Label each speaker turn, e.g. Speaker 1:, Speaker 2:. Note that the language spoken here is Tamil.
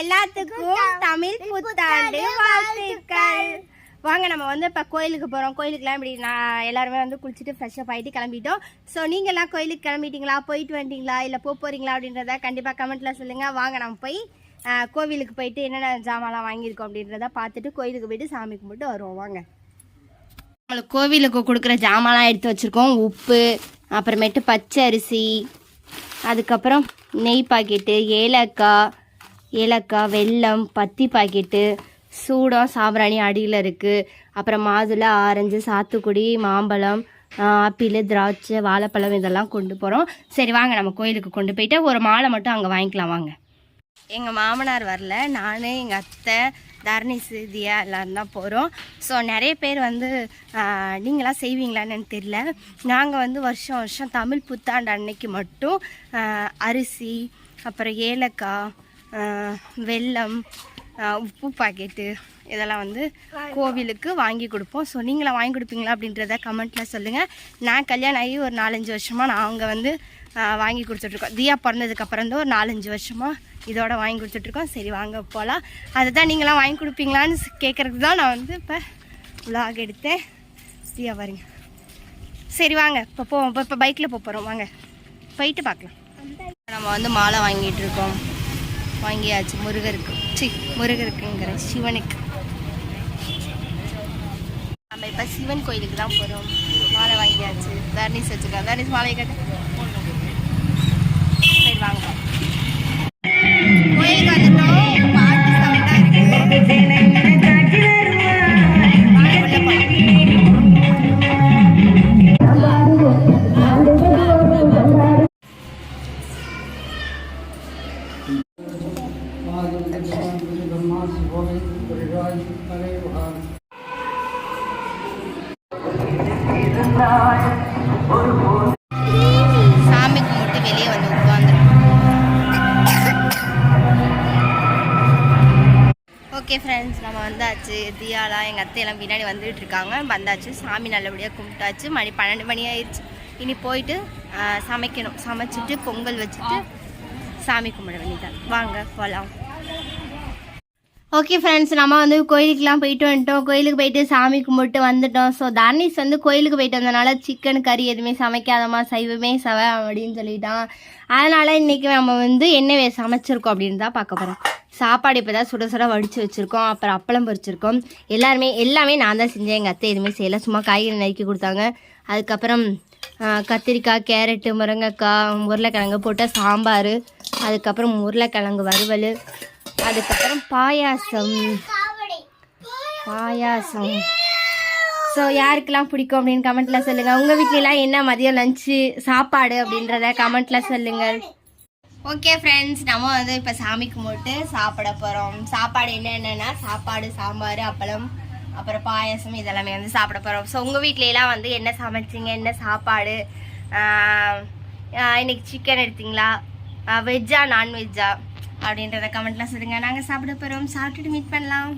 Speaker 1: எல்லாத்துக்கும் தமிழ் புத்தாண்டு வாழ்த்துக்கள். வாங்க நம்ம வந்து இப்போ கோயிலுக்கு போகிறோம். கோயிலுக்குலாம் இப்படி நான் எல்லாருமே வந்து குளிச்சுட்டு ஃப்ரெஷ்ஷப் ஆகிட்டு கிளம்பிட்டோம். ஸோ நீங்கள்லாம் கோயிலுக்கு கிளம்பிட்டீங்களா, போயிட்டு வந்துட்டீங்களா, இல்லை போகிறீங்களா அப்படின்றத கண்டிப்பாக கமெண்ட்டில் சொல்லுங்கள். வாங்க நம்ம போய் கோவிலுக்கு போயிட்டு என்னென்ன ஜாமான்லாம் வாங்கியிருக்கோம் அப்படின்றத பார்த்துட்டு கோயிலுக்கு போயிட்டு சாமி கும்பிட்டு வருவோம். வாங்க. நம்மளுக்கு கோவிலுக்கு கொடுக்குற ஜாமான்லாம் எடுத்து வச்சுருக்கோம். உப்பு, அப்புறமேட்டு பச்சை அரிசி, அதுக்கப்புறம் நெய் பாக்கெட்டு, ஏலக்காய், வெல்லம், பத்தி பாக்கெட்டு, சூடம், சாம்பிராணி அடியில் இருக்குது. அப்புறம் மாதுளை, ஆரஞ்சு, சாத்துக்குடி, மாம்பழம், ஆப்பிள், திராட்சை, வாழைப்பழம் இதெல்லாம் கொண்டு போகிறோம். சரி வாங்க நம்ம கோயிலுக்கு கொண்டு போயிட்டு ஒரு மாலை மட்டும் அங்கே வாங்கிக்கலாம். வாங்க. எங்கள் மாமனார் வரல, நான் எங்கள் அத்தை, தர்னிஸ், தியா எல்லோரும் தான் போகிறோம். ஸோ நிறைய பேர் வந்து நீங்களாம் செய்வீங்களான்னு தெரியல. நாங்கள் வந்து வருஷம் வருஷம் தமிழ் புத்தாண்டு அன்னைக்கு மட்டும் அரிசி, அப்புறம் ஏலக்காய், வெல்லம், உப்பு பாக்கெட்டு இதெல்லாம் வந்து கோவிலுக்கு வாங்கி கொடுப்போம். ஸோ நீங்களாம் வாங்கி கொடுப்பீங்களா அப்படின்றத கமெண்ட்டில் சொல்லுங்கள். நான் கல்யாணம் ஆகி ஒரு 4-5 வருஷமாக நாங்கள் வந்து வாங்கி கொடுத்துட்ருக்கோம். தியா பிறந்ததுக்கப்புறம் தான் ஒரு 4-5 வருஷமாக இதோட வாங்கி கொடுத்துட்ருக்கோம். சரி வாங்க போகலாம். அதுதான் நீங்களாம் வாங்கி கொடுப்பீங்களான்னு கேட்குறதுக்கு தான் நான் வந்து இப்போ விலாக் எடுத்தேன். தியா பாருங்க. சரி வாங்க இப்போ போவோம். இப்போ பைக்கில் போகிறோம். வாங்க போயிட்டு பார்க்கலாம். நம்ம வந்து மாலை வாங்கிட்டுருக்கோம். வாங்கியாச்சு. முருகருக்குங்கிற சிவனுக்கு. நம்ம இப்போ சிவன் கோயிலுக்கு தான் போகிறோம். மாலை வாங்கியாச்சு. தர்னிஸ் வச்சுருக்கோம். தர்னிஸ் மாலையை கட்ட. சரி வாங்க. கோயிலுக்கு வந்துட்டோம். பாட்டு சவுண்டாக இருக்குது. சாமி கும்பிட்டு வெளியே வந்து உட்காந்து. ஓகே ஃப்ரெண்ட்ஸ், நம்ம வந்தாச்சு. தியாலாம் எங்கள் அத்தையெல்லாம் பின்னாடி வந்துட்டு இருக்காங்க. வந்தாச்சு. சாமி நல்லபடியாக கும்பிட்டாச்சு. மணி 12 மணி ஆயிடுச்சு. இனி போயிட்டு சமைக்கணும். சமைச்சிட்டு பொங்கல் வச்சுட்டு சாமி கும்பிட வேண்டியதான். வாங்க போகலாம். ஓகே ஃப்ரெண்ட்ஸ், நம்ம வந்து கோயிலுக்கெலாம் போயிட்டு வந்துட்டோம். கோயிலுக்கு போயிட்டு சாமி கும்பிட்டு வந்துட்டோம். ஸோ தர்னிஸ் வந்து கோயிலுக்கு போயிட்டு வந்தனால சிக்கன் கறி எதுவுமே சமைக்காதமா, சைவமே அப்படின்னு சொல்லிட்டான். அதனால் இன்றைக்கி நம்ம வந்து என்ன சமைச்சிருக்கோம் அப்படின்னு தான் பார்க்க போகிறோம். சாப்பாடு இப்போ தான் சுட சுட வடித்து வச்சுருக்கோம். அப்புறம் அப்பளம் பொரிச்சிருக்கோம். எல்லாமே நான் தான் செஞ்சேன். எங்கள் அத்தை எதுவுமே செய்யலை. சும்மா காய்கறி நறுக்கி கொடுத்தாங்க. அதுக்கப்புறம் கத்திரிக்காய், கேரட்டு, முருங்கைக்காய், உருளைக்கிழங்கு போட்ட சாம்பார், அதுக்கப்புறம் உருளைக்கிழங்கு வறுவல், அதுக்கப்புறம் பாயாசம். ஸோ யாருக்கெல்லாம் பிடிக்கும் அப்படின்னு கமெண்ட்டில் சொல்லுங்கள். உங்கள் வீட்டிலலாம் என்ன மதியம் லஞ்சு சாப்பாடு அப்படின்றத கமெண்ட்டில் சொல்லுங்கள். ஓகே ஃப்ரெண்ட்ஸ், நம்ம வந்து இப்போ சாமி கும்பிட்டு சாப்பிட போகிறோம். சாப்பாடு என்னென்னா சாப்பாடு, சாம்பார், அப்பளம், அப்புறம் பாயாசம் இதெல்லாமே வந்து சாப்பிட போகிறோம். ஸோ உங்கள் வீட்லலாம் வந்து என்ன சமைச்சிங்க, என்ன சாப்பாடு, இன்னைக்கு சிக்கன் எடுத்தீங்களா, வெஜ்ஜா நான்வெஜ்ஜா அப்படின்றத கமெண்ட்லாம் சொல்லுங்கள். நாங்கள் சாப்பிட போகிறோம். சாப்பிட்டுட்டு மீட் பண்ணலாம்.